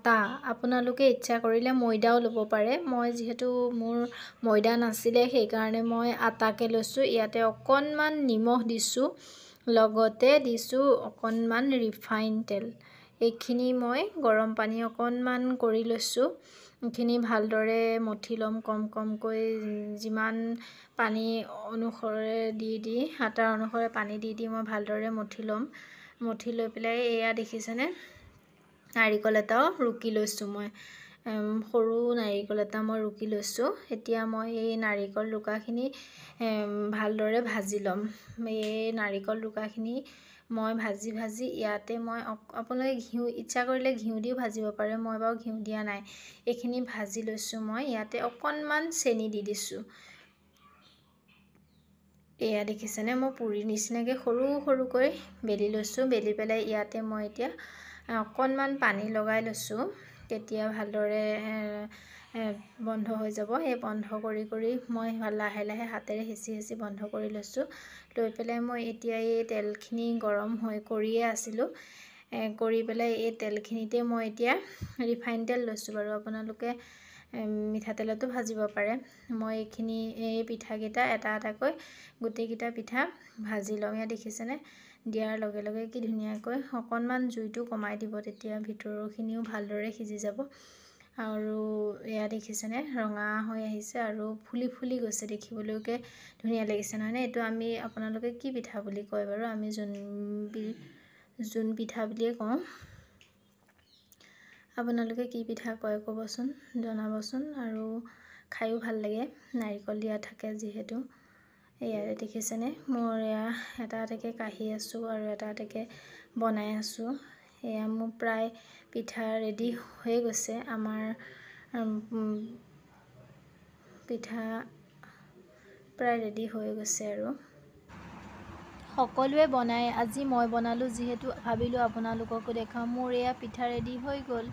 আটা আপোনালোকে ইচ্ছা কৰিলে ময়দাও ল'ব পাৰে। মই যিহেতু মোৰ ময়দা নাছিলে সেইকাৰণে মই আটাকে লৈছোঁ। ইয়াতে অকণমান নিমখ দিছোঁ, লগতে দিছোঁ অকণমান ৰিফাইন তেল। এইখিনি মই গৰম পানী অকণমান কৰি লৈছোঁ। এইখিনি ভালদৰে মঠি ল'ম, কমকৈ যিমান পানী অনুসৰে দি আটাৰ অনুসৰে পানী দি মই ভালদৰে মঠি ল'ম। মঠি লৈ পেলাই এয়া দেখিছেনে, নাৰিকল এটাও ৰুকি লৈছোঁ মই। সৰু নাৰিকল এটা মই ৰুকি লৈছোঁ। এতিয়া মই এই নাৰিকল ৰুকাখিনি ভালদৰে ভাজি ল'ম। এই নাৰিকল ৰুকাখিনি মই ভাজি ইয়াতে মই আপোনালোকে ঘিউ ইচ্ছা কৰিলে ঘিউ দিও ভাজিব পাৰে, মই বাৰু ঘিউ দিয়া নাই। এইখিনি ভাজি লৈছোঁ মই। ইয়াতে অকণমান চেনি দি দিছোঁ। এয়া দেখিছেনে, মই পুৰি নিচিনাকৈ সৰুকৈ বেলি লৈছোঁ। বেলি পেলাই ইয়াতে মই এতিয়া অকণমান পানী লগাই লৈছোঁ। তেতিয়া ভালদৰে বন্ধ হৈ যাব। এই বন্ধ কৰি মই লাহে লাহে হাতেৰে হেঁচি বন্ধ কৰি লৈছোঁ। লৈ পেলাই মই এতিয়া এই তেলখিনি গৰম কৰিয়ে আছিলোঁ। কৰি পেলাই এই তেলখিনিতে মই এতিয়া ৰিফাইন তেল লৈছোঁ বাৰু, আপোনালোকে মিঠাতেলতো ভাজিব পাৰে। মই এই পিঠাকেইটা এটা এটাকৈ গোটেইকেইটা পিঠা ভাজি লওঁ। ইয়াত দেখিছেনে, দিয়াৰ লগে লগে কি ধুনীয়াকৈ অকণমান জুইটো কমাই দিব, তেতিয়া ভিতৰৰখিনিও ভালদৰে সিজি যাব। আৰু এয়া দেখিছেনে, ৰঙা হৈ আহিছে আৰু ফুলি গৈছে, দেখিবলৈকে ধুনীয়া লাগিছে নহয়নে। এইটো আপোনালোকে কি পিঠা বুলি কয় বাৰু? আমি জোন পিঠা বুলিয়ে কওঁ। আপোনালোকে কি পিঠা কয় ক'বচোন, জনাবচোন। আৰু খায়ো ভাল লাগে, নাৰিকল দিয়া থাকে যিহেতু। এয়া দেখিছেনে, মোৰ এয়া এটা এটাকৈ কাঢ়ি আছোঁ আৰু এটা এটাকৈ বনাই আছোঁ। এয়া মোৰ প্ৰায় পিঠা ৰেডি হৈ গৈছে। আমাৰ পিঠা প্ৰায় ৰেডি হৈ গৈছে আৰু সকলোৱে বনাই। আজি মই বনালোঁ যিহেতু ভাবিলোঁ আপোনালোককো দেখাওঁ। মোৰ এয়া পিঠা ৰেডি হৈ গ'ল।